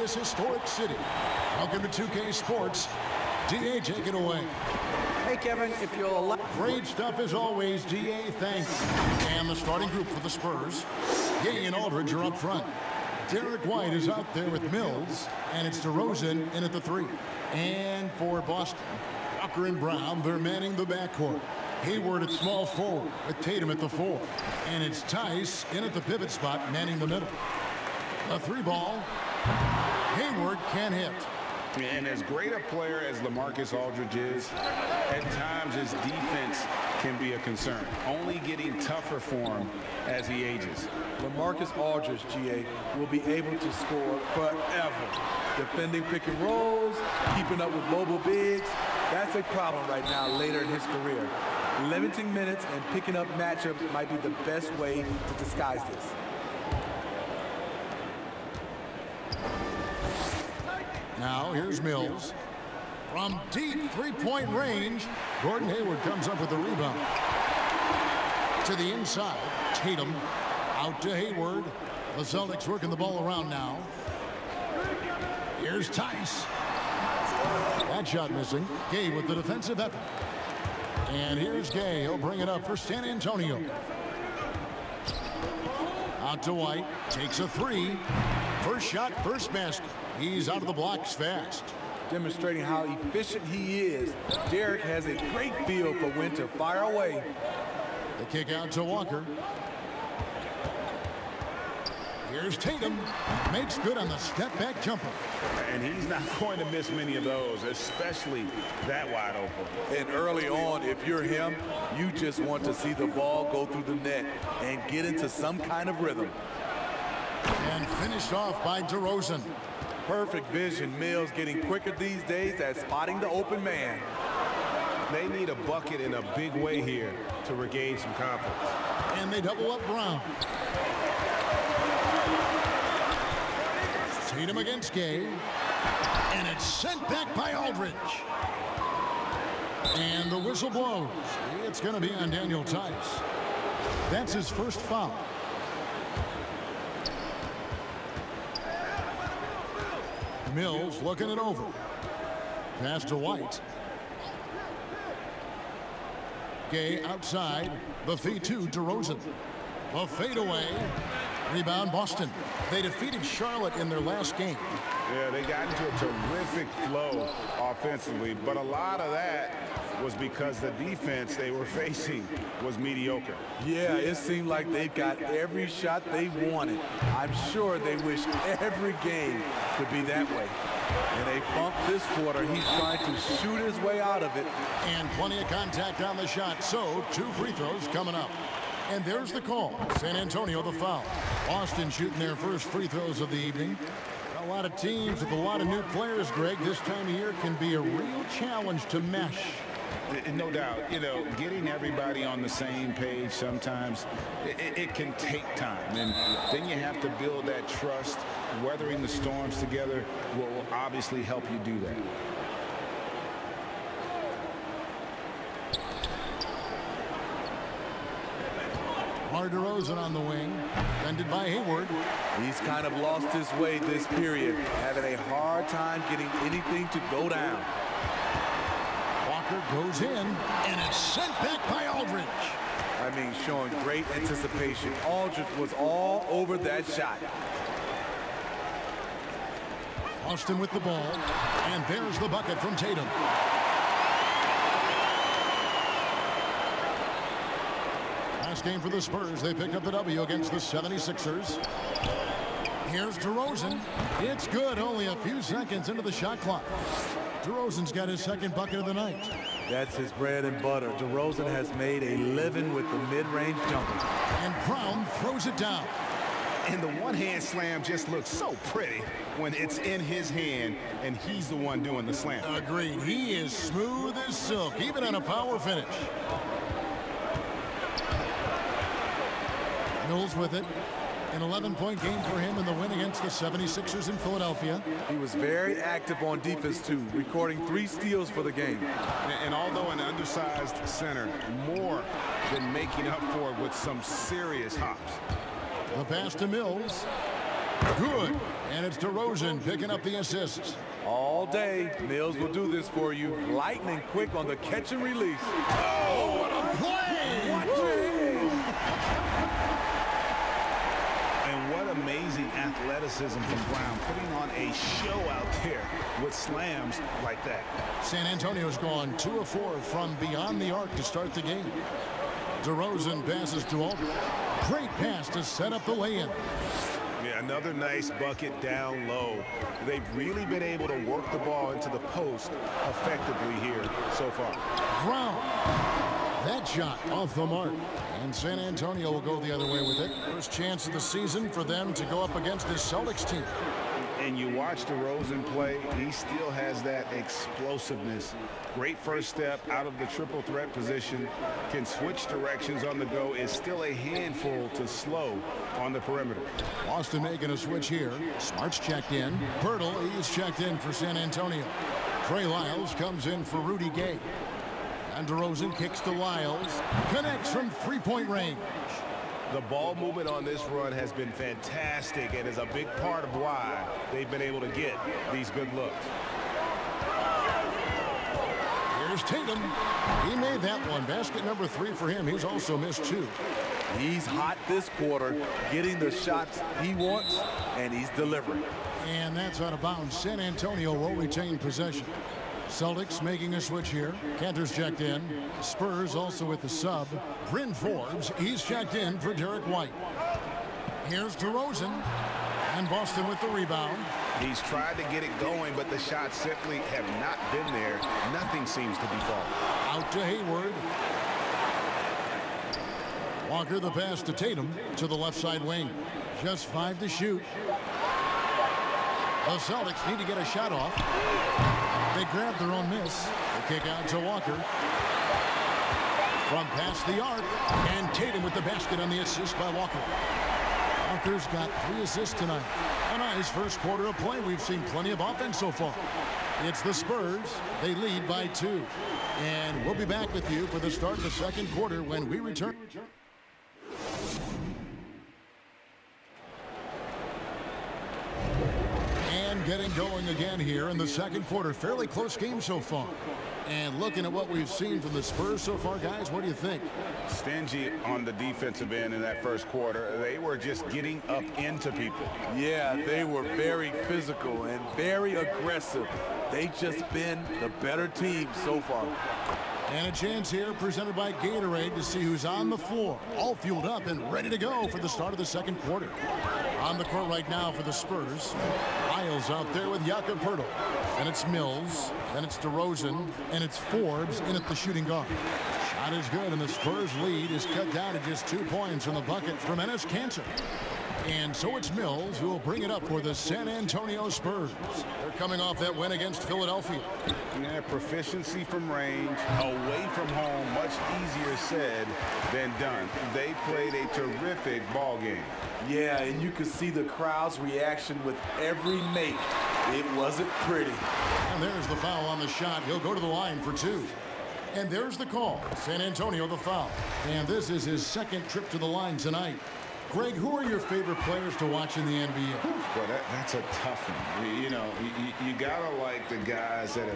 this historic city. Welcome to 2K Sports. DA, take it away. Hey, Kevin, if you'll allow... Great stuff as always, DA, thanks. And the starting group for the Spurs. Gay and Aldridge are up front. Derek White is out there with Mills, and it's DeRozan in at the 3. And for Boston, Walker and Brown, they're manning the backcourt. Hayward at small forward with Tatum at the 4. And it's Tice in at the pivot spot, manning the middle. A 3 ball. Hayward can't hit. And as great a player as LaMarcus Aldridge is, at times his defense can be a concern, only getting tougher for him as he ages. LaMarcus Aldridge, GA, will be able to score forever. Defending pick and rolls, keeping up with mobile bigs, that's a problem right now later in his career. Limiting minutes and picking up matchups might be the best way to disguise this. Now, here's Mills. From deep three-point range, Gordon Hayward comes up with the rebound. To the inside, Tatum out to Hayward. The Celtics working the ball around now. Here's Tice. That shot missing. Gay with the defensive effort. And here's Gay. He'll bring it up for San Antonio. Out to White. Takes a 3. First shot, first basket. He's out of the blocks fast. Demonstrating how efficient he is, Derek has a great feel for when to fire away. The kick out to Walker. Here's Tatum. Makes good on the step-back jumper. And he's not going to miss many of those, especially that wide open. And early on, if you're him, you just want to see the ball go through the net and get into some kind of rhythm. And finished off by DeRozan. Perfect vision. Mills getting quicker these days at spotting the open man. They need a bucket in a big way here to regain some confidence. And they double up Brown. Tatum against Gay. And it's sent back by Aldridge. And the whistle blows. It's going to be on Daniel Tice. That's his first foul. Mills looking it over. Pass to White. Gay outside. The feed to DeRozan. A fadeaway. Rebound Boston. They defeated Charlotte in their last game. Yeah, they got into a terrific flow offensively, but a lot of that was because the defense they were facing was mediocre. Yeah, it seemed like they got every shot they wanted. I'm sure they wish every game could be that way. And they bumped this quarter. He's trying to shoot his way out of it. And plenty of contact on the shot, so 2 free throws coming up. And there's the call. San Antonio the foul. Boston shooting their first free throws of the evening. A lot of teams with a lot of new players, Greg, this time of year can be a real challenge to mesh. No doubt, you know, getting everybody on the same page sometimes, it can take time. And then you have to build that trust. Weathering the storms together will obviously help you do that. DeRozan on the wing, defended by Hayward. He's kind of lost his way this period, having a hard time getting anything to go down. Walker goes in, and it's sent back by Aldridge. I mean, showing great anticipation. Aldridge was all over that shot. Austin with the ball, and there's the bucket from Tatum. Last game for the Spurs, they picked up the W against the 76ers. Here's DeRozan. It's good, only a few seconds into the shot clock. DeRozan's got his second bucket of the night. That's his bread and butter. DeRozan has made a living with the mid-range jumper. And Brown throws it down. And the one-hand slam just looks so pretty when it's in his hand and he's the one doing the slam. Agreed. He is smooth as silk, even on a power finish. Mills with it. An 11-point game for him in the win against the 76ers in Philadelphia. He was very active on defense, too, recording 3 steals for the game. And although an undersized center, more than making up for it with some serious hops. The pass to Mills. Good. And it's DeRozan picking up the assists. All day, Mills will do this for you. Lightning quick on the catch and release. Oh, what a play! Watch it! And what amazing athleticism from Brown, putting on a show out there with slams like that. San Antonio's gone 2 of 4 from beyond the arc to start the game. DeRozan passes to Aldridge. Great pass to set up the lay-in. Yeah, another nice bucket down low. They've really been able to work the ball into the post effectively here so far. Brown. That shot off the mark. And San Antonio will go the other way with it. First chance of the season for them to go up against this Celtics team. And you watch DeRozan play, he still has that explosiveness. Great first step out of the triple threat position. Can switch directions on the go. Is still a handful to slow on the perimeter. Boston making a switch here. Smart's checked in. Pirtle, he's checked in for San Antonio. Trey Lyles comes in for Rudy Gay. And DeRozan kicks to Lyles. Connects from three-point range. The ball movement on this run has been fantastic and is a big part of why they've been able to get these good looks. Here's Tatum. He made that one. Basket number 3 for him. He's also missed 2. He's hot this quarter, getting the shots he wants, and he's delivering. And that's out of bounds. San Antonio will retain possession. Celtics making a switch here. Cantor's checked in. Spurs also with the sub. Bryn Forbes, he's checked in for Derek White. Here's DeRozan. And Boston with the rebound. He's tried to get it going, but the shots simply have not been there. Nothing seems to be falling. Out to Hayward. Walker the pass to Tatum to the left side wing. Just 5 to shoot. The Celtics need to get a shot off. They grab their own miss. The kick out to Walker. From past the arc. And Tatum with the basket on the assist by Walker. Walker's got 3 assists tonight. A nice first quarter of play. We've seen plenty of offense so far. It's the Spurs. They lead by 2. And we'll be back with you for the start of the second quarter when we return. And getting going again here in the second quarter. Fairly close game so far. And looking at what we've seen from the Spurs so far, guys, what do you think? Stingy on the defensive end in that first quarter. They were just getting up into people. Yeah, they were very physical and very aggressive. They've just been the better team so far. And a chance here presented by Gatorade to see who's on the floor. All fueled up and ready to go for the start of the second quarter. On the court right now for the Spurs. Lyles out there with Jakob Poeltl. And it's Mills. Then it's DeRozan. And it's Forbes in at the shooting guard. Shot is good, and the Spurs lead is cut down to just 2 points from the bucket from Enes Kanter. And so it's Mills who will bring it up for the San Antonio Spurs. They're coming off that win against Philadelphia. Yeah, proficiency from range, away from home, much easier said than done. They played a terrific ball game. Yeah, and you could see the crowd's reaction with every make. It wasn't pretty. And there's the foul on the shot. He'll go to the line for 2. And there's the call. San Antonio the foul. And this is his second trip to the line tonight. Greg, who are your favorite players to watch in the NBA? Well, that's a tough one. You know, you gotta like the guys that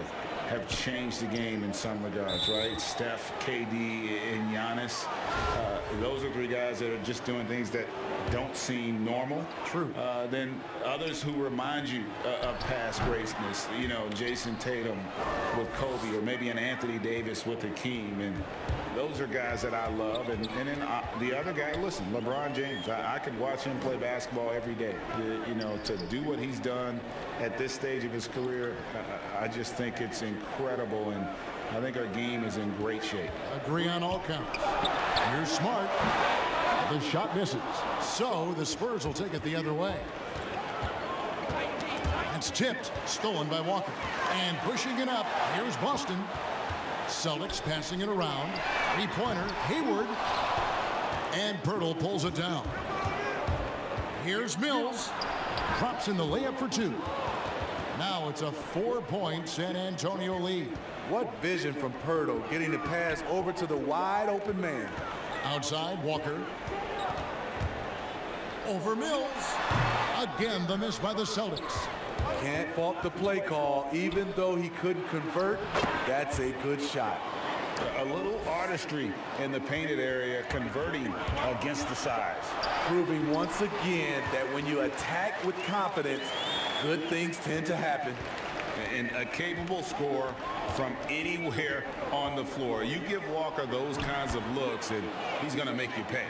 have changed the game in some regards, right? Steph, KD, and Giannis. Those are 3 guys that are just doing things that don't seem normal. True. Then others who remind you of past greatness. You know, Jason Tatum with Kobe, or maybe an Anthony Davis with Hakeem. And those are guys that I love. And then the other guy, listen, LeBron James. I could watch him play basketball every day. You know, to do what he's done at this stage of his career, I just think it's incredible. And I think our game is in great shape. Agree on all counts. Here's Smart. The shot misses. So the Spurs will take it the other way. It's tipped. Stolen by Walker. And pushing it up. Here's Boston. Celtics passing it around. 3-pointer. Hayward. And Poeltl pulls it down. Here's Mills. Drops in the layup for 2. Now it's a 4-point San Antonio lead. What vision from Poeltl, getting the pass over to the wide open man. Outside, Walker. Over Mills. Again, the miss by the Celtics. Can't fault the play call. Even though he couldn't convert, that's a good shot. A little artistry in the painted area, converting against the size. Proving once again that when you attack with confidence, good things tend to happen. And a capable scorer from anywhere on the floor. You give Walker those kinds of looks, and he's going to make you pay.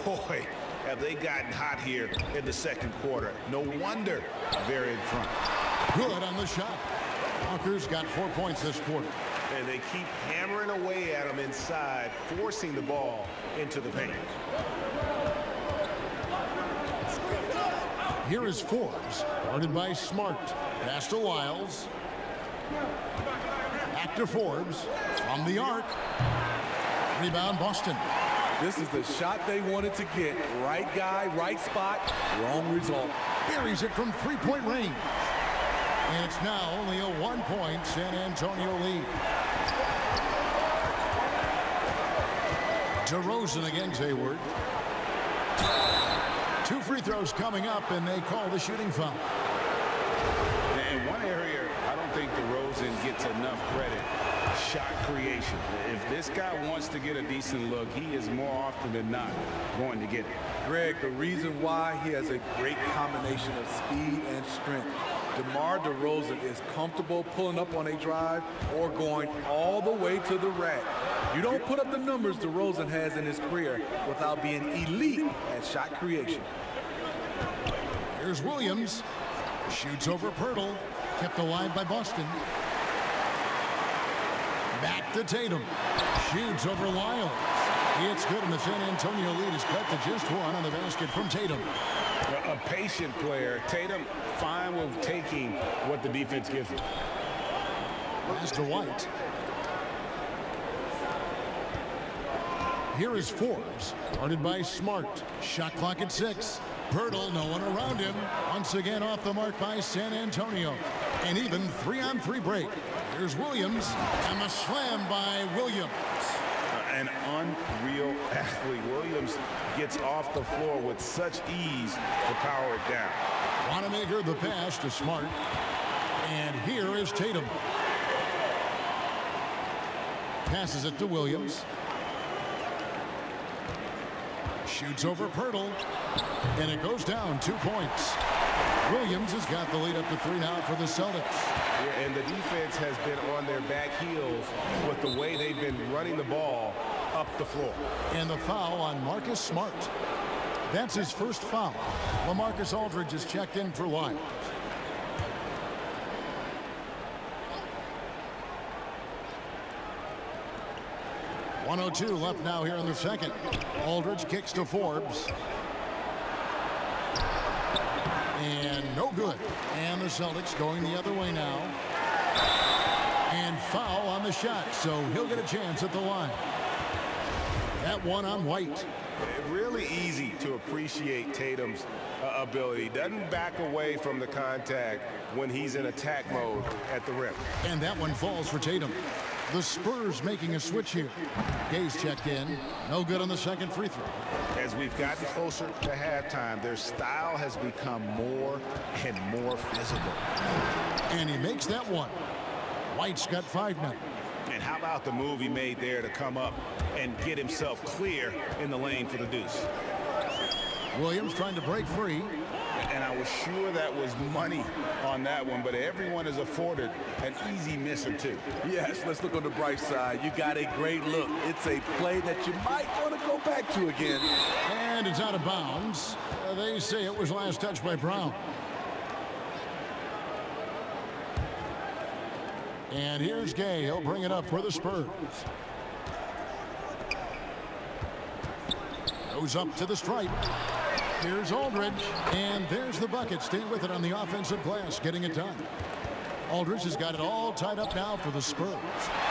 Boy, have they gotten hot here in the second quarter. No wonder they're in front. Good on the shot. Walker's got 4 points this quarter. And they keep hammering away at him inside, forcing the ball into the paint. Here is Forbes, guarded by Smart. Pass to Lyles. Back to Forbes. From the arc. Rebound, Boston. This is the shot they wanted to get. Right guy, right spot, wrong result. Buries it from three-point range. And it's now only a 1-point San Antonio lead. DeRozan against Hayward. 2 free throws coming up, and they call the shooting foul. In one area, I don't think DeRozan gets enough credit. Shot creation. If this guy wants to get a decent look, he is more often than not going to get it. Greg, the reason why he has a great combination of speed and strength. DeMar DeRozan is comfortable pulling up on a drive or going all the way to the rack. You don't put up the numbers DeRozan has in his career without being elite at shot creation. Here's Williams. Shoots over Pirtle. Kept alive by Boston. Back to Tatum. Shoots over Lyles. It's good, and the San Antonio lead is cut to just 1 on the basket from Tatum. A patient player. Tatum fine with taking what the defense gives him. Pass to White. Here is Forbes, guarded by Smart. Shot clock at 6. Pirtle, no one around him. Once again off the mark by San Antonio. An even 3-on-3 break. Here's Williams, and the slam by Williams. An unreal athlete. Williams gets off the floor with such ease to power it down. Wanamaker the pass to Smart. And here is Tatum. Passes it to Williams. Shoots over Pirtle. And it goes down 2 points. Williams has got the lead up to 3 now for the Celtics. Yeah, and the defense has been on their back heels with the way they've been running the ball up the floor. And the foul on Marcus Smart. That's his first foul. LaMarcus Aldridge is checked in for Lyles. .102 left now here in the second. Aldridge kicks to Forbes. And no good. And the Celtics going the other way now. And foul on the shot, so he'll get a chance at the line. That one on White. Really easy to appreciate Tatum's ability. Doesn't back away from the contact when he's in attack mode at the rim. And that one falls for Tatum. The Spurs making a switch here. Gay's checked in. No good on the second free throw. As we've gotten closer to halftime, their style has become more and more physical. And he makes that one. White's got 5 now. And how about the move he made there to come up and get himself clear in the lane for the deuce? Williams trying to break free. And I was sure that was money on that one, but everyone is afforded an easy miss or two. Yes, let's look on the bright side. You got a great look. It's a play that you might want to go back to again. And it's out of bounds. They say it was last touched by Brown. And here's Gay. He'll bring it up for the Spurs. Goes up to the stripe. Here's Aldridge. And there's the bucket. Staying with it on the offensive glass, getting it done. Aldridge has got it all tied up now for the Spurs.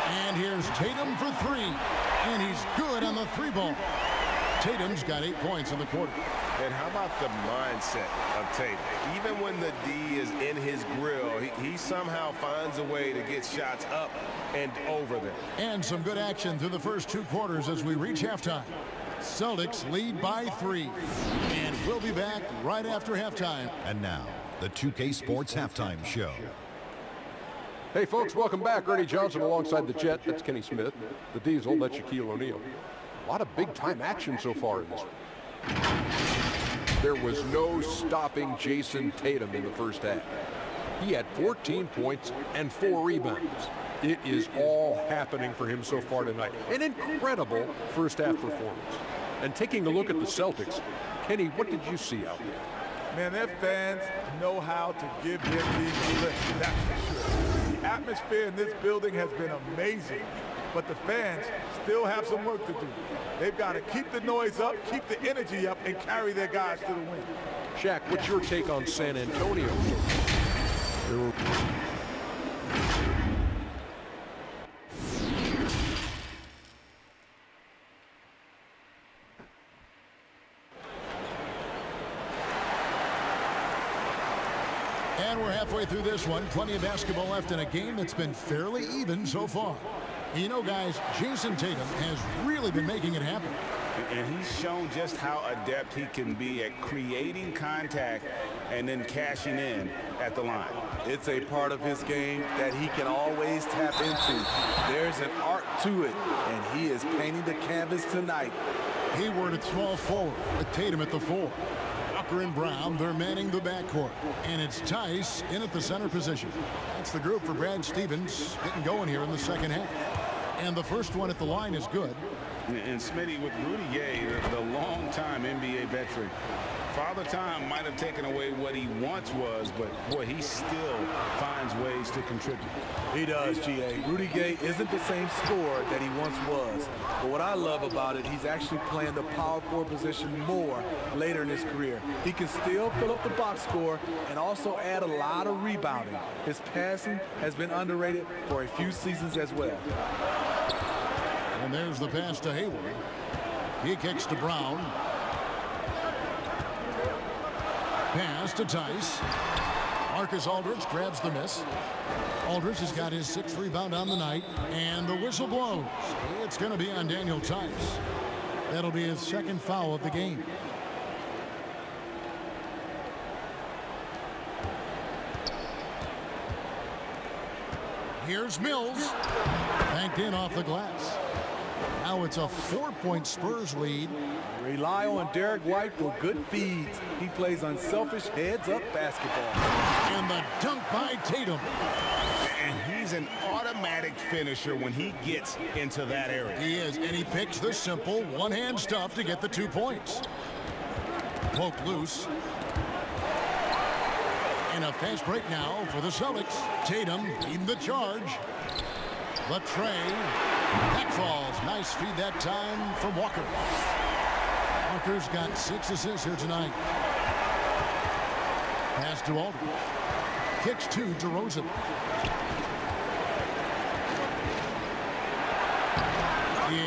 And here's Tatum for 3. And he's good on the 3-ball. Tatum's got 8 points in the quarter. And how about the mindset of Tatum? Even when the D is in his grill, he somehow finds a way to get shots up and over them. And some good action through the first 2 quarters as we reach halftime. Celtics lead by 3. And we'll be back right after halftime. And now, the 2K Sports Halftime Show. Hey, folks, welcome back. Ernie Johnson alongside the Jet. That's Kenny Smith. The Diesel, that's Shaquille O'Neal. A lot of big-time action so far in this one. There was no stopping Jason Tatum in the first half. He had 14 points and 4 rebounds. It is all happening for him so far tonight. An incredible first-half performance. And taking a look at the Celtics, Kenny, what did you see out there? Man, their fans know how to give their team a lift, that's for sure. The atmosphere in this building has been amazing, but the fans still have some work to do. They've got to keep the noise up, keep the energy up, and carry their guys to the win. Shaq, what's your take on San Antonio? And we're halfway through this one. Plenty of basketball left in a game that's been fairly even so far. You know, guys, Jason Tatum has really been making it happen. And he's shown just how adept he can be at creating contact and then cashing in at the line. It's a part of his game that he can always tap into. There's an art to it, and he is painting the canvas tonight. Hayward at small forward, with Tatum at the 4. Walker and Brown, they're manning the backcourt. And it's Tice in at the center position. That's the group for Brad Stevens getting going here in the second half. And the first one at the line is good. And Smitty, with Rudy Gay, the longtime NBA veteran, Father Time might have taken away what he once was, but boy, he still finds ways to contribute. He does, G.A. Rudy Gay isn't the same scorer that he once was. But what I love about it, he's actually playing the power forward position more later in his career. He can still fill up the box score and also add a lot of rebounding. His passing has been underrated for a few seasons as well. And there's the pass to Hayward. He kicks to Brown. Pass to Tice. Marcus Aldridge grabs the miss. Aldridge has got his 6th rebound on the night, and the whistle blows. It's going to be on Daniel Tice. That'll be his 2nd foul of the game. Here's Mills. Banked in off the glass. Now it's a 4-point Spurs lead. Rely on Derek White for good feeds. He plays unselfish heads-up basketball. And the dunk by Tatum. And he's an automatic finisher when he gets into that area. He is, and he picks the simple one-hand stuff to get the 2 points. Poked loose. And a fast break now for the Celtics. Tatum leading the charge. Latrey. That falls. Nice feed that time from Walker. Walker's got 6 assists here tonight. Pass to Aldridge. Kicks to DeRozan.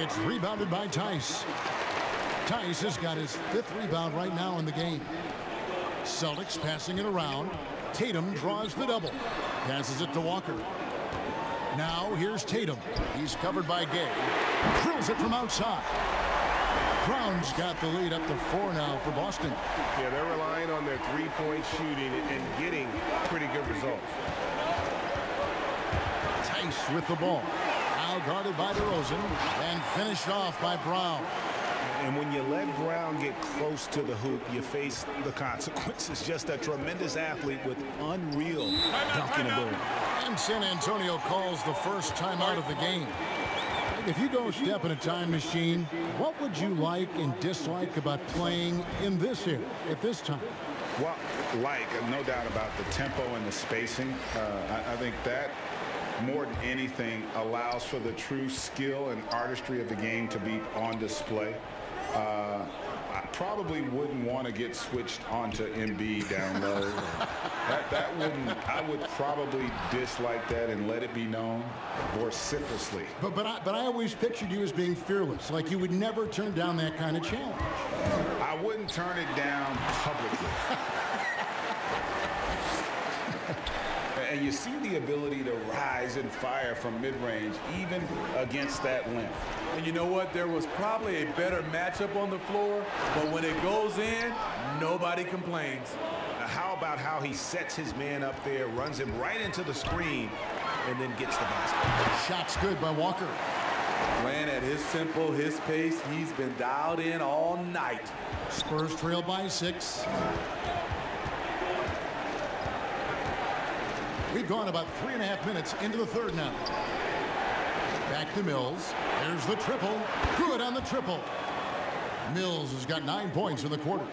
It's rebounded by Tice. Tice has got his 5th rebound right now in the game. Celtics passing it around. Tatum draws the double. Passes it to Walker. Now here's Tatum. He's covered by Gay. Drills it from outside. Brown's got the lead up to 4 now for Boston. Yeah, they're relying on their three-point shooting and getting pretty good results. Tice with the ball. Now guarded by DeRozan and finished off by Brown. And when you let Brown get close to the hoop, you face the consequences. Just a tremendous athlete with unreal dunking ability. And San Antonio calls the first timeout of the game. If you go step in a time machine, what would you like and dislike about playing in this era at this time? Well, no doubt about the tempo and the spacing. I think that more than anything allows for the true skill and artistry of the game to be on display. I probably wouldn't want to get switched onto Embiid down low. I would probably dislike that and let it be known vociferously. But I always pictured you as being fearless, like you would never turn down that kind of challenge. I wouldn't turn it down publicly. And you see the ability to rise and fire from mid-range, even against that length. And you know what? There was probably a better matchup on the floor, but when it goes in, nobody complains. How about how he sets his man up there, runs him right into the screen, and then gets the basket. Shot's good by Walker. Playing at his tempo, his pace, he's been dialed in all night. Spurs trail by 6. We've gone about 3.5 minutes into the third now. Back to Mills. There's the triple. Good on the triple. Mills has got 9 points in the quarter.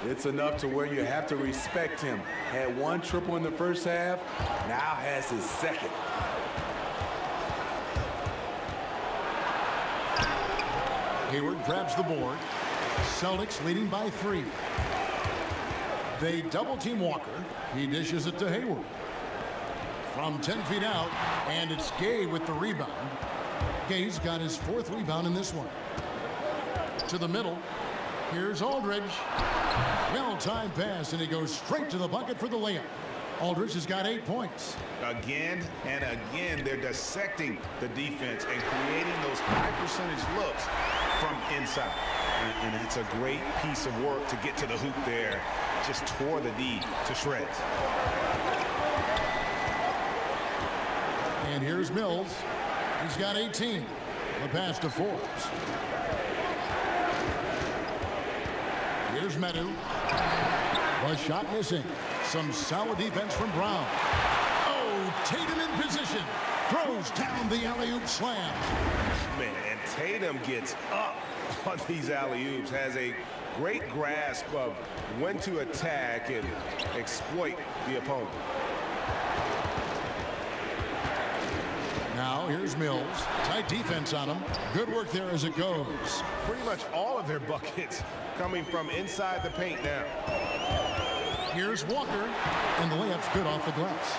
It's enough to where you have to respect him. Had 1 triple in the first half, now has his second. Hayward grabs the board. Celtics leading by 3. They double team Walker. He dishes it to Hayward. From 10 feet out, and it's Gay with the rebound. Gay's got his 4th rebound in this one. To the middle. Here's Aldridge. Well-timed pass, and he goes straight to the bucket for the layup. Aldridge has got 8 points. Again and again, they're dissecting the defense and creating those high percentage looks from inside. And that's a great piece of work to get to the hoop there. Just tore the D to shreds. And here's Mills. He's got 18. The pass to Forbes. Here's Medu. The shot missing. Some solid defense from Brown. Oh, Tatum in position. Throws down the alley-oop slam. Man, and Tatum gets up on these alley-oops. Has a great grasp of when to attack and exploit the opponent. Now here's Mills. Tight defense on him. Good work there as it goes. Pretty much all of their buckets coming from inside the paint now. Here's Walker, and the layup's good off the glass.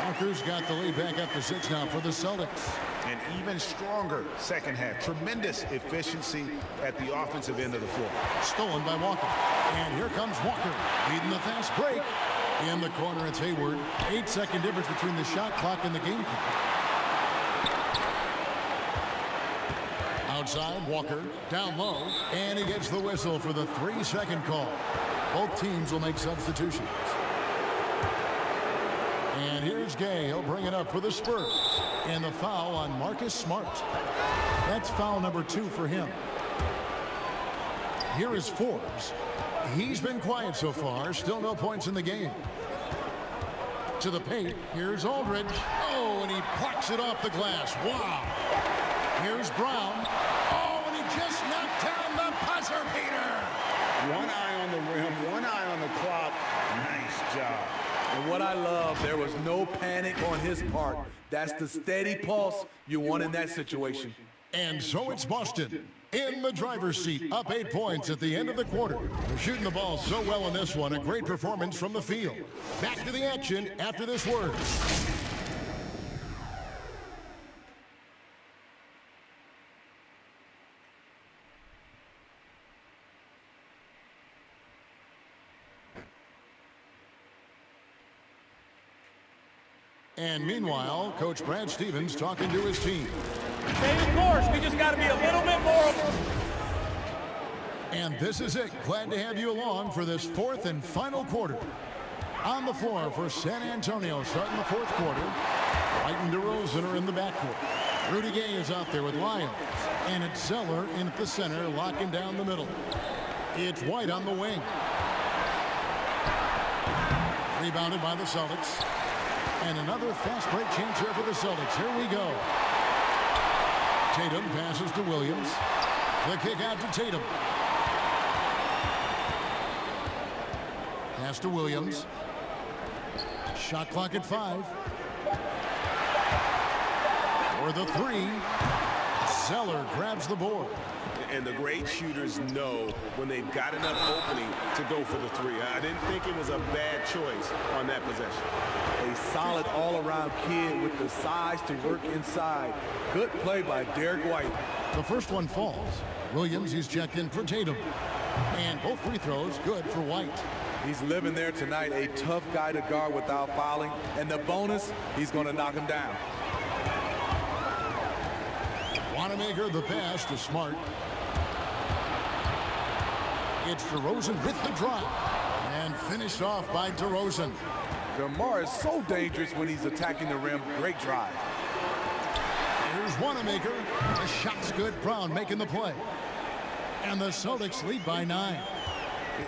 Walker's got the lead back up to 6 now for the Celtics. An even stronger second half. Tremendous efficiency at the offensive end of the floor. Stolen by Walker. And here comes Walker, leading the fast break. In the corner, it's Hayward. 8-second difference between the shot clock and the game clock. Outside, Walker down low, and he gets the whistle for the 3-second call. Both teams will make substitutions. And here's Gay. He'll bring it up for the Spurs. And the foul on Marcus Smart. That's foul number 2 for him. Here is Forbes. He's been quiet so far. Still no points in the game. To the paint. Here's Aldridge. Oh, and he plucks it off the glass. Wow. Here's Brown. Oh, and he just knocked down the buzzer beater. One eye on the rim, one eye on the clock. Nice job. And what I love, there was no panic on his part. That's the steady pulse you want in that situation. And so it's Boston in the driver's seat, up 8 points at the end of the quarter. They're shooting the ball so well in this one. A great performance from the field. Back to the action after this word. And meanwhile, Coach Brad Stevens talking to his team. Stay the course. We just got to be a little bit more. And this is it. Glad to have you along for this 4th and final quarter. On the floor for San Antonio, starting the 4th quarter. White and DeRozan are in the backcourt. Rudy Gay is out there with Lyons. And it's Zeller in at the center, locking down the middle. It's White on the wing. Rebounded by the Celtics. And another fast break chance here for the Celtics. Here we go. Tatum passes to Williams. The kick out to Tatum. Pass to Williams. Shot clock at 5. For the 3. Zeller grabs the board. And the great shooters know when they've got enough opening to go for the 3. I didn't think it was a bad choice on that possession. A solid all-around kid with the size to work inside. Good play by Derek White. The first one falls. Williams, he's checked in for Tatum. And both free throws good for White. He's living there tonight, a tough guy to guard without fouling. And the bonus, he's going to knock him down. Wanamaker the pass to Smart. It's DeRozan with the drive. And finished off by DeRozan. DeMar is so dangerous when he's attacking the rim. Great drive. Here's Wanamaker. The shot's good. Brown making the play. And the Celtics lead by 9.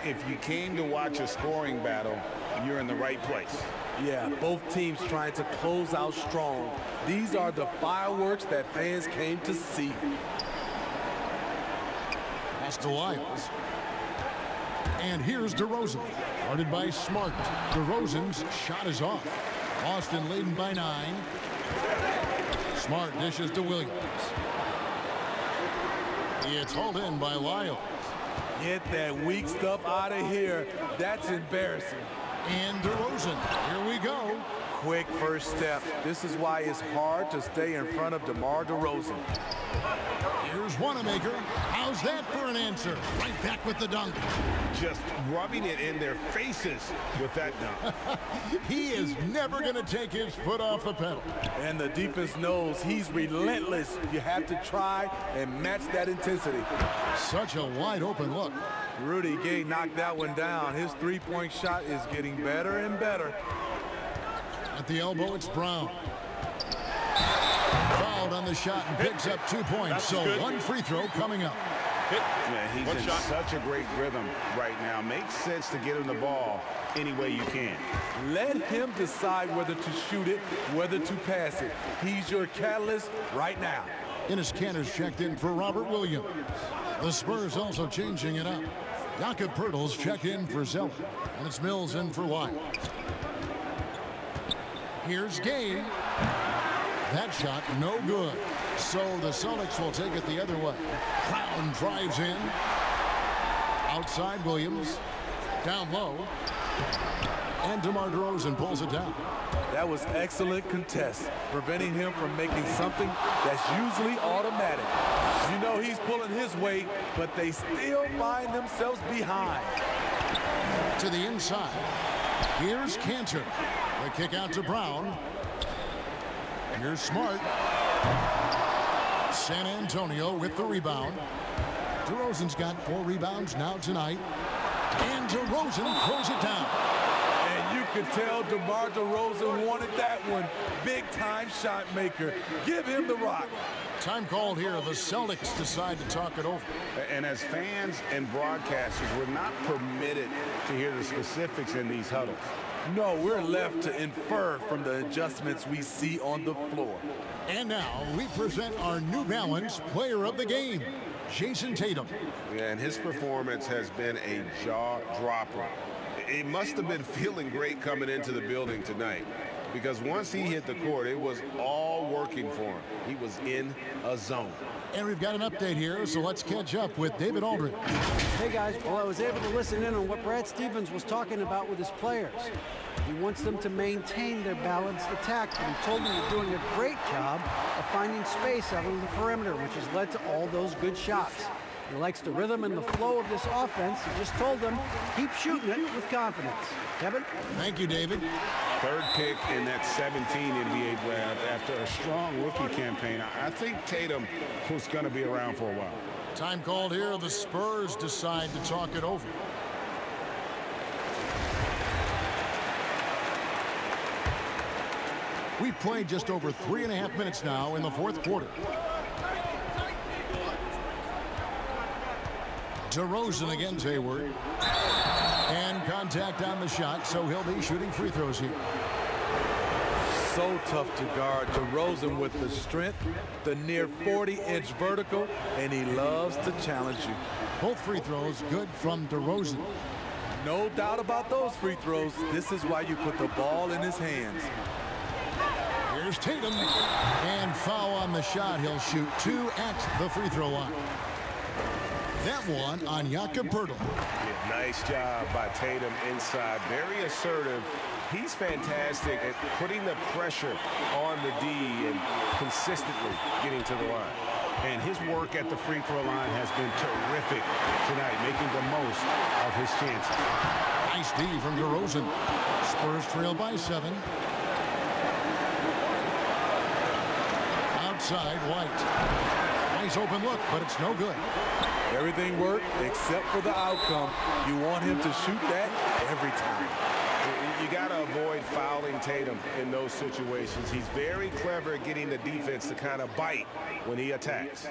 If you came to watch a scoring battle, you're in the right place. Yeah, both teams trying to close out strong. These are the fireworks that fans came to see. Pass to Lyles. And here's DeRozan. Guarded by Smart. DeRozan's shot is off. Boston leading by 9. Smart dishes to Williams. It's hauled in by Lyles. Get that weak stuff out of here. That's embarrassing. And DeRozan. Here we go. Quick first step. This is why it's hard to stay in front of DeMar DeRozan. Here's Wanamaker. How's that for an answer? Right back with the dunk. Just rubbing it in their faces with that dunk. He is never going to take his foot off the pedal. And the defense knows he's relentless. You have to try and match that intensity. Such a wide open look. Rudy Gay knocked that one down. His three-point shot is getting better and better. At the elbow, it's Brown. Fouled on the shot and picks up 2 points. So one free throw coming up. Yeah, he's in such a great rhythm right now. Makes sense to get him the ball any way you can. Let him decide whether to shoot it, whether to pass it. He's your catalyst right now. Enes Kanter's checked in for Robert Williams. The Spurs also changing it up. Jakob Poeltl's checked in for Zeller. And it's Mills in for Lyles. Here's Gay. That shot no good. So the Celtics will take it the other way. Brown drives in. Outside Williams. Down low. And DeMar DeRozan pulls it down. That was excellent contest, preventing him from making something that's usually automatic. You know he's pulling his weight, but they still find themselves behind. To the inside. Here's Kanter. The kick out to Brown. Here's Smart. San Antonio with the rebound. DeRozan's got 4 rebounds now tonight. And DeRozan throws it down. And you could tell DeMar DeRozan wanted that one. Big-time shot maker. Give him the rock. Time called here. The Celtics decide to talk it over. And as fans and broadcasters, we're not permitted to hear the specifics in these huddles. No, we're left to infer from the adjustments we see on the floor. And now we present our New Balance Player of the Game, Jason Tatum. Yeah, and his performance has been a jaw-dropper. It must have been feeling great coming into the building tonight, because once he hit the court, it was all working for him. He was in a zone. And we've got an update here, so let's catch up with David Aldridge. Hey guys, well, I was able to listen in on what Brad Stevens was talking about with his players. He wants them to maintain their balanced attack, and he told them they're doing a great job of finding space out on the perimeter, which has led to all those good shots. He likes the rhythm and the flow of this offense. He just told them, keep shooting it with confidence. Kevin? Thank you, David. Third pick in that 17 NBA draft after a strong rookie campaign. I think Tatum was going to be around for a while. Time called here. The Spurs decide to talk it over. We've played just over 3.5 minutes now in the fourth quarter. DeRozan against Hayward. And contact on the shot, so he'll be shooting free throws here. So tough to guard. DeRozan with the strength, the near 40-inch vertical, and he loves to challenge you. Both free throws good from DeRozan. No doubt about those free throws. This is why you put the ball in his hands. Here's Tatum. And foul on the shot. He'll shoot 2 at the free throw line. That one on Jakob Poeltl. Yeah, nice job by Tatum inside. Very assertive. He's fantastic at putting the pressure on the D and consistently getting to the line. And his work at the free throw line has been terrific tonight, making the most of his chances. Nice D from DeRozan. Spurs trail by 7. Outside, White. Nice open look, but it's no good. Everything worked except for the outcome. You want him to shoot that every time. You got to avoid fouling Tatum in those situations. He's very clever at getting the defense to kind of bite when he attacks.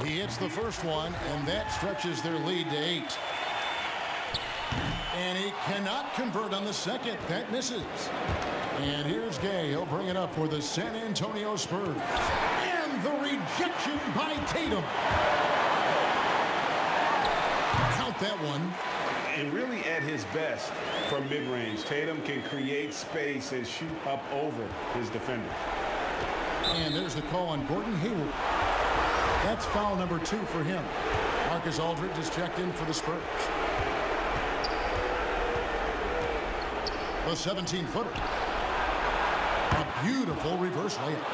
He hits the first one, and that stretches their lead to 8. And he cannot convert on the second. That misses. And here's Gay. He'll bring it up for the San Antonio Spurs. And the rejection by Tatum. Count that one. And really at his best from mid-range, Tatum can create space and shoot up over his defender. And there's the call on Gordon Hayward. That's foul number 2 for him. Marcus Aldridge is checked in for the Spurs. The 17-footer. A beautiful reverse layup.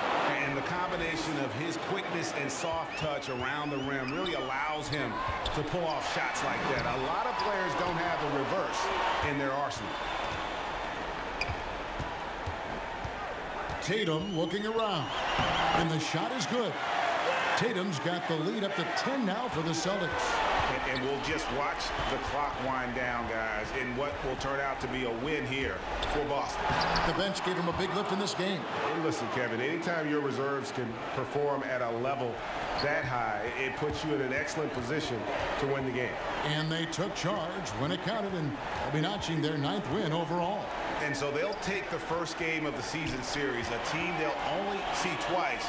And the combination of his quickness and soft touch around the rim really allows him to pull off shots like that. A lot of players don't have the reverse in their arsenal. Tatum looking around. And the shot is good. Tatum's got the lead up to 10 now for the Celtics. And we'll just watch the clock wind down, guys, in what will turn out to be a win here for Boston. The bench gave him a big lift in this game. And listen, Kevin, anytime your reserves can perform at a level that high, it puts you in an excellent position to win the game. And they took charge when it counted, and they'll be notching their 9th win overall. And so they'll take the first game of the season series, a team they'll only see twice.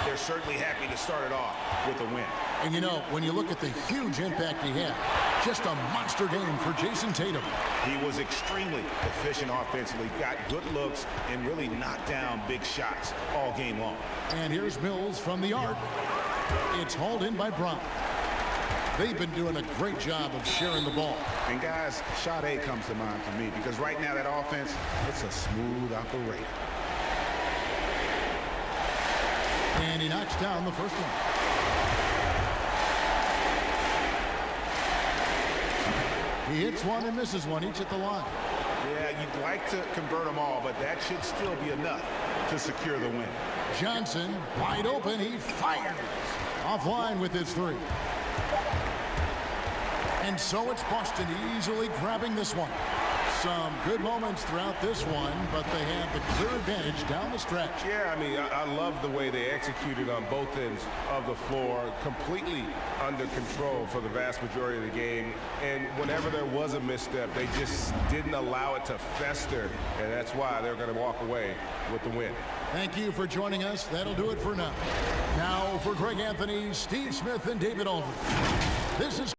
They're certainly happy to start it off with a win. And you know, when you look at the huge impact he had, just a monster game for Jason Tatum. He was extremely efficient offensively, got good looks, and really knocked down big shots all game long. And here's Mills from the arc. It's hauled in by Brown. They've been doing a great job of sharing the ball. And guys, shot A comes to mind for me because right now that offense, it's a smooth operator. And he knocks down the first one. He hits one and misses one, each at the line. Yeah, you'd like to convert them all, but that should still be enough to secure the win. Johnson, wide open, he fires. Offline with his 3. And so it's Boston easily grabbing this one. Some good moments throughout this one, but they have the clear advantage down the stretch. Yeah, I mean, I love the way they executed on both ends of the floor, completely under control for the vast majority of the game. And whenever there was a misstep, they just didn't allow it to fester, and that's why they're going to walk away with the win. Thank you for joining us. That'll do it for now. Now for Greg Anthony, Steve Smith, and David Aldridge. This is